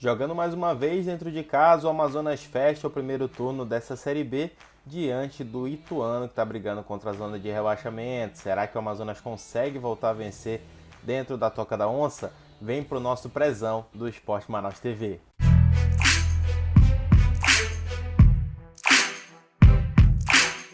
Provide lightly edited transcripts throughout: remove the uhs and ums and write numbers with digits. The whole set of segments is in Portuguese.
Jogando mais uma vez dentro de casa, o Amazonas fecha o primeiro turno dessa Série B diante do Ituano, que está brigando contra a zona de rebaixamento. Será que o Amazonas consegue voltar a vencer dentro da Toca da Onça? Vem para o nosso prezão do Esporte Manaus TV.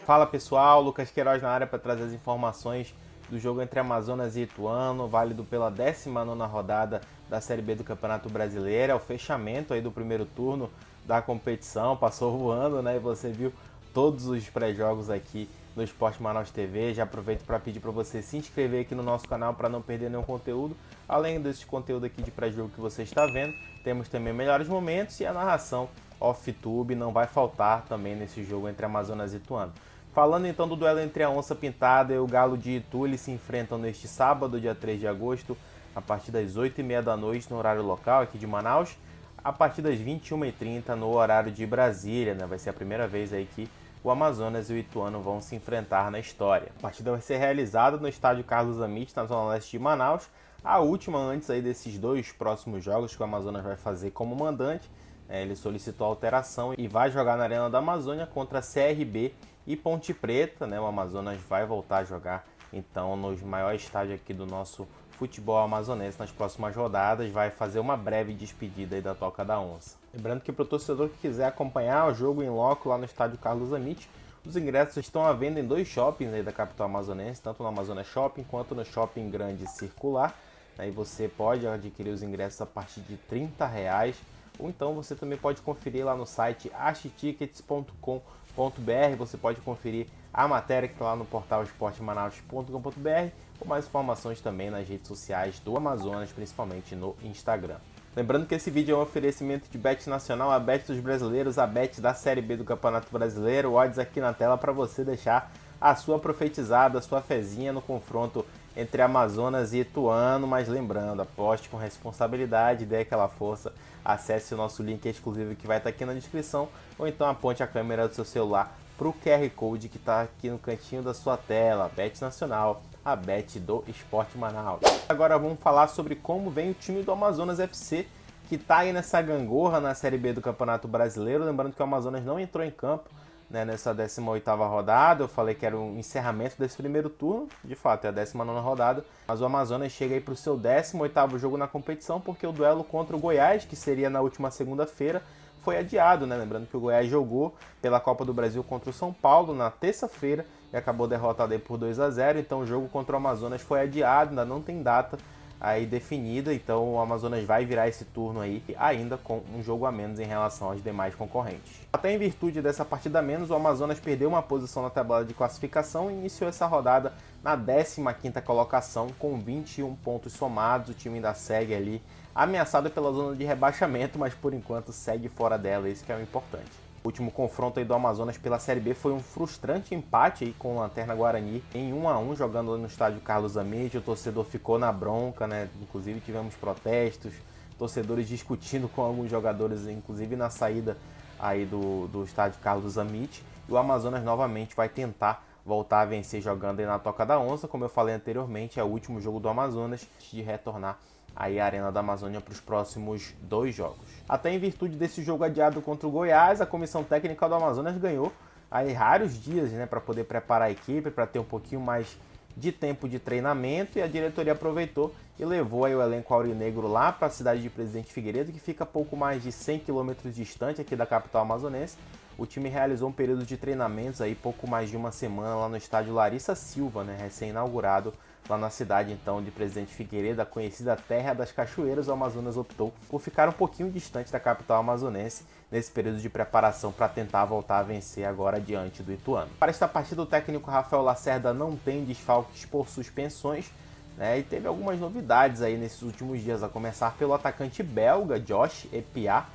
Fala pessoal, Lucas Queiroz na área para trazer as informações do jogo entre Amazonas e Ituano, válido pela 19ª rodada da Série B do Campeonato Brasileiro. É o fechamento aí do primeiro turno da competição, passou voando, né? E você viu todos os pré-jogos aqui no Esporte Manaus TV. Já aproveito para pedir para você se inscrever aqui no nosso canal para não perder nenhum conteúdo. Além desse conteúdo aqui de pré-jogo que você está vendo, temos também melhores momentos e a narração off-tube não vai faltar também nesse jogo entre Amazonas e Ituano. Falando então do duelo entre a Onça Pintada e o Galo de Itu, eles se enfrentam neste sábado, dia 3 de agosto, a partir das 8h30 da noite no horário local aqui de Manaus, a partir das 21h30 no horário de Brasília, né? Vai ser a primeira vez aí que o Amazonas e o Ituano vão se enfrentar na história. A partida vai ser realizada no estádio Carlos Amit, na zona leste de Manaus, a última antes aí desses dois próximos jogos que o Amazonas vai fazer como mandante. Ele solicitou alteração e vai jogar na Arena da Amazônia contra a CRB e Ponte Preta, né? O Amazonas vai voltar a jogar então nos maiores estádios aqui do nosso futebol amazonense nas próximas rodadas, vai fazer uma breve despedida aí da Toca da Onça. Lembrando que para o torcedor que quiser acompanhar o jogo em loco lá no estádio Carlos Amit, os ingressos estão à venda em dois shoppings aí da capital amazonense, tanto no Amazonas Shopping quanto no Shopping Grande Circular. Aí você pode adquirir os ingressos a partir de R$30, ou então você também pode conferir lá no site asttickets.com.br. Você pode conferir a matéria que está lá no portal esportemanaus.com.br, ou mais informações também nas redes sociais do Amazonas, principalmente no Instagram. Lembrando que esse vídeo é um oferecimento de Bet Nacional, a Bet dos brasileiros, a Bet da Série B do Campeonato Brasileiro. O odds aqui na tela para você deixar a sua profetizada, a sua fezinha no confronto entre Amazonas e Ituano, mas lembrando, aposte com responsabilidade, dê aquela força, acesse o nosso link exclusivo que vai estar aqui na descrição, ou então aponte a câmera do seu celular para o QR Code que está aqui no cantinho da sua tela. Bet Nacional, a Bet do Esporte Manaus. Agora vamos falar sobre como vem o time do Amazonas FC, que está aí nessa gangorra na Série B do Campeonato Brasileiro. Lembrando que o Amazonas não entrou em campo, né, nessa 18ª rodada. Eu falei que era o encerramento desse primeiro turno, de fato é a 19ª rodada, mas o Amazonas chega aí para o seu 18º jogo na competição, porque o duelo contra o Goiás, que seria na última segunda-feira, foi adiado, né? Lembrando que o Goiás jogou pela Copa do Brasil contra o São Paulo na terça-feira e acabou derrotado aí por 2-0, então o jogo contra o Amazonas foi adiado, ainda não tem data aí definida, então o Amazonas vai virar esse turno aí ainda com um jogo a menos em relação aos demais concorrentes. Até em virtude dessa partida a menos, o Amazonas perdeu uma posição na tabela de classificação e iniciou essa rodada na 15ª colocação com 21 pontos somados. O time ainda segue ali ameaçado pela zona de rebaixamento, mas por enquanto segue fora dela, isso que é o importante. O último confronto aí do Amazonas pela Série B foi um frustrante empate aí com o Lanterna Guarani em 1-1, jogando no estádio Carlos Amit. O torcedor ficou na bronca, né? Inclusive tivemos protestos, torcedores discutindo com alguns jogadores, inclusive na saída aí do estádio Carlos Amit. E o Amazonas novamente vai tentar voltar a vencer jogando aí na Toca da Onça. Como eu falei anteriormente, é o último jogo do Amazonas de retornar aí a Arena da Amazônia para os próximos dois jogos. Até em virtude desse jogo adiado contra o Goiás, a comissão técnica do Amazonas ganhou aí raros dias, né, para poder preparar a equipe, para ter um pouquinho mais de tempo de treinamento, e a diretoria aproveitou e levou aí o elenco aurinegro lá para a cidade de Presidente Figueiredo, que fica a pouco mais de 100 quilômetros distante aqui da capital amazonense. O time realizou um período de treinamentos aí pouco mais de uma semana lá no estádio Larissa Silva, né, recém-inaugurado lá na cidade então de Presidente Figueiredo, a conhecida Terra das Cachoeiras. O Amazonas optou por ficar um pouquinho distante da capital amazonense nesse período de preparação para tentar voltar a vencer agora diante do Ituano. Para esta partida, o técnico Rafael Lacerda não tem desfalques por suspensões, né, e teve algumas novidades aí nesses últimos dias, a começar pelo atacante belga Josh Epiá,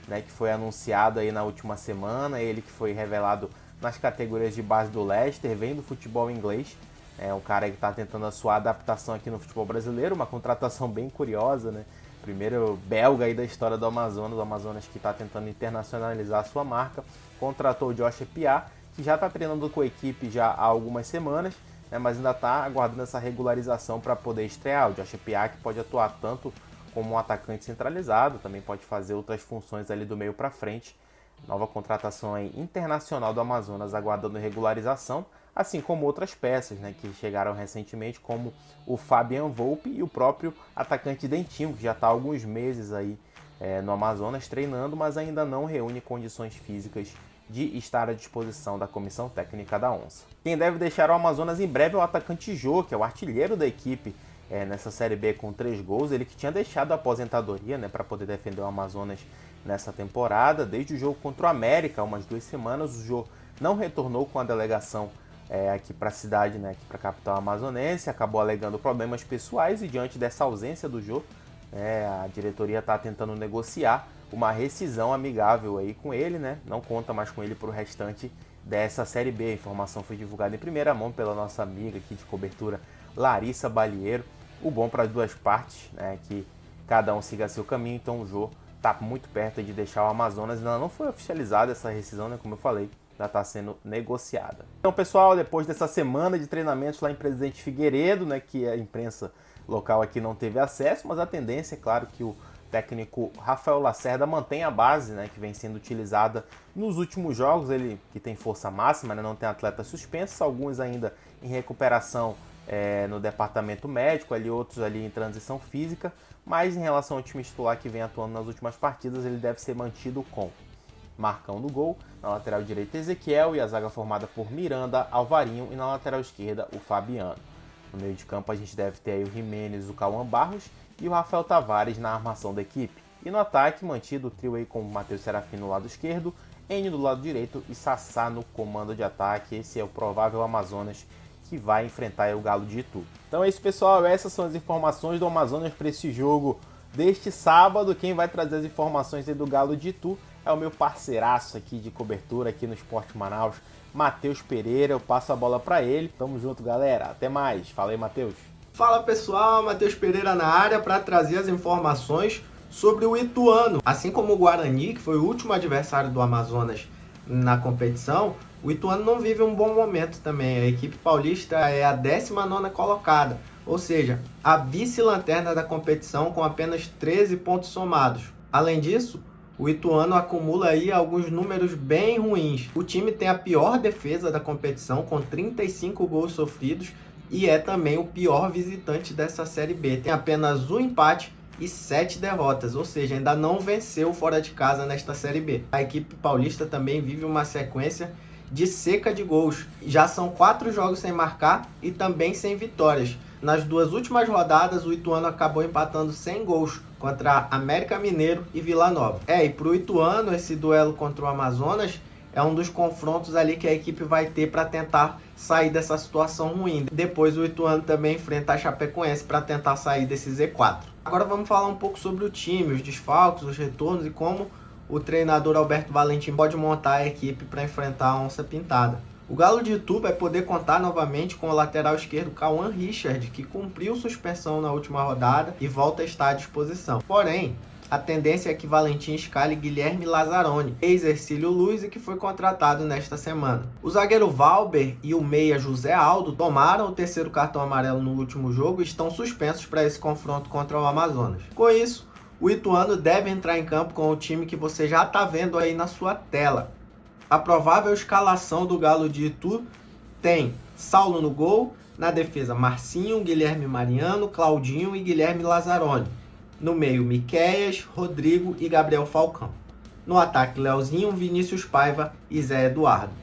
né, que foi anunciado aí na última semana. Ele que foi revelado nas categorias de base do Leicester, vem do futebol inglês. É um cara que está tentando a sua adaptação aqui no futebol brasileiro, uma contratação bem curiosa, né? Primeiro belga aí da história do Amazonas que está tentando internacionalizar a sua marca. Contratou o Josh Epiá, que já está treinando com a equipe já há algumas semanas, né? Mas ainda está aguardando essa regularização para poder estrear. O Josh Epiá, que pode atuar tanto como um atacante centralizado, também pode fazer outras funções ali do meio para frente. Nova contratação aí internacional do Amazonas aguardando regularização, assim como outras peças, né, que chegaram recentemente, como o Fabian Volpe e o próprio atacante Dentinho, que já está há alguns meses aí no Amazonas treinando, mas ainda não reúne condições físicas de estar à disposição da comissão técnica da Onça. Quem deve deixar o Amazonas em breve é o atacante Jô, que é o artilheiro da equipe nessa Série B com 3 gols. Ele que tinha deixado a aposentadoria, né, para poder defender o Amazonas nessa temporada. Desde o jogo contra o América, há umas 2 semanas, o Jô não retornou com a delegação aqui para a cidade, né, aqui para a capital amazonense, acabou alegando problemas pessoais e diante dessa ausência do Jô, a diretoria está tentando negociar uma rescisão amigável aí com ele, né? Não conta mais com ele para o restante dessa Série B. A informação foi divulgada em primeira mão pela nossa amiga aqui de cobertura, Larissa Balieiro. O bom para as duas partes, né, que cada um siga seu caminho, então o Jô está muito perto de deixar o Amazonas. Ainda não foi oficializada essa rescisão, né, como eu falei, já está sendo negociada. Então, pessoal, depois dessa semana de treinamentos lá em Presidente Figueiredo, né, que a imprensa local aqui não teve acesso, mas a tendência é claro que o técnico Rafael Lacerda mantém a base, né, que vem sendo utilizada nos últimos jogos. Ele que tem força máxima, né, não tem atletas suspensos, alguns ainda em recuperação no departamento médico, ali outros ali em transição física, mas em relação ao time titular que vem atuando nas últimas partidas, ele deve ser mantido com Marcão no gol, na lateral direita Ezequiel e a zaga formada por Miranda, Alvarinho e na lateral esquerda o Fabiano. No meio de campo a gente deve ter aí o Jimenez, o Cauã Barros e o Rafael Tavares na armação da equipe. E no ataque, mantido o trio aí com o Matheus Serafim no lado esquerdo, Enio do lado direito e Sassá no comando de ataque. Esse é o provável Amazonas que vai enfrentar aí o Galo de Itu. Então é isso, pessoal, essas são as informações do Amazonas para esse jogo deste sábado. Quem vai trazer as informações aí do Galo de Itu é o meu parceiraço aqui de cobertura aqui no Esporte Manaus, Matheus Pereira. Eu passo a bola para ele. Tamo junto, galera. Até mais. Fala aí, Matheus. Fala, pessoal. Matheus Pereira na área para trazer as informações sobre o Ituano. Assim como o Guarani, que foi o último adversário do Amazonas na competição, o Ituano não vive um bom momento também. A equipe paulista é a 19ª colocada, ou seja, a vice-lanterna da competição com apenas 13 pontos somados. Além disso, o Ituano acumula aí alguns números bem ruins. O time tem a pior defesa da competição, com 35 gols sofridos, e é também o pior visitante dessa Série B. Tem apenas um empate e 7 derrotas, ou seja, ainda não venceu fora de casa nesta Série B. A equipe paulista também vive uma sequência de seca de gols. Já são 4 jogos sem marcar e também sem vitórias. Nas 2 últimas rodadas, o Ituano acabou empatando sem gols contra América Mineiro e Vila Nova. E para o Ituano, esse duelo contra o Amazonas é um dos confrontos ali que a equipe vai ter para tentar sair dessa situação ruim. Depois o Ituano também enfrenta a Chapecoense para tentar sair desse Z4. Agora vamos falar um pouco sobre o time, os desfalques, os retornos e como o treinador Alberto Valentim pode montar a equipe para enfrentar a Onça Pintada. O Galo de Itu vai poder contar novamente com o lateral esquerdo Cauã Richard, que cumpriu suspensão na última rodada e volta a estar à disposição. Porém, a tendência é que Valentim escale Guilherme Lazzaroni, ex-Ercílio Luz e que foi contratado nesta semana. O zagueiro Valber e o meia José Aldo tomaram o 3º cartão amarelo no último jogo e estão suspensos para esse confronto contra o Amazonas. Com isso, o Ituano deve entrar em campo com o time que você já está vendo aí na sua tela. A provável escalação do Galo de Itu tem Saulo no gol, na defesa Marcinho, Guilherme Mariano, Claudinho e Guilherme Lazzaroni. No meio, Miqueias, Rodrigo e Gabriel Falcão. No ataque, Leozinho, Vinícius Paiva e Zé Eduardo.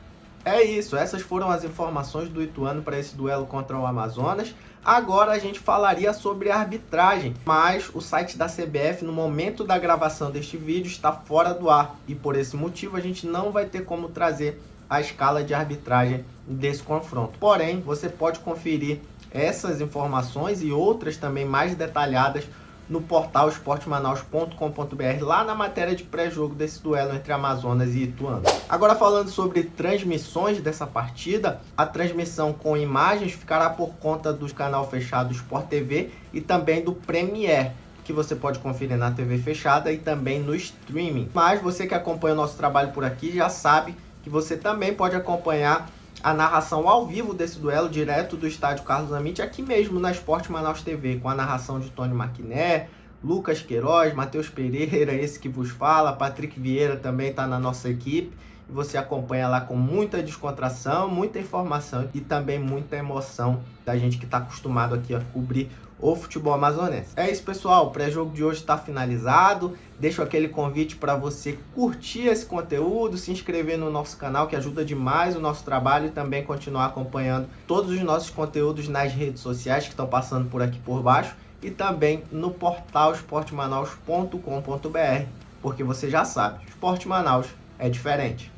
É isso, essas foram as informações do Ituano para esse duelo contra o Amazonas. Agora a gente falaria sobre a arbitragem, mas o site da CBF, no momento da gravação deste vídeo, está fora do ar. E por esse motivo a gente não vai ter como trazer a escala de arbitragem desse confronto. Porém, você pode conferir essas informações e outras também mais detalhadas no portal esportemanaus.com.br, lá na matéria de pré-jogo desse duelo entre Amazonas e Ituano. Agora falando sobre transmissões dessa partida, a transmissão com imagens ficará por conta do canal fechado Sport TV e também do Premiere, que você pode conferir na TV fechada e também no streaming. Mas você que acompanha o nosso trabalho por aqui já sabe que você também pode acompanhar a narração ao vivo desse duelo, direto do estádio Carlos Amit, aqui mesmo na Esporte Manaus TV, com a narração de Tony Maquiné, Lucas Queiroz, Matheus Pereira, esse que vos fala, Patrick Vieira também está na nossa equipe. E você acompanha lá com muita descontração, muita informação e também muita emoção da gente que está acostumado aqui a cobrir o futebol amazonense. É isso, pessoal. O pré-jogo de hoje está finalizado. Deixo aquele convite para você curtir esse conteúdo, se inscrever no nosso canal, que ajuda demais o nosso trabalho, e também continuar acompanhando todos os nossos conteúdos nas redes sociais que estão passando por aqui por baixo e também no portal esportemanaus.com.br, porque você já sabe, Esporte Manaus é diferente.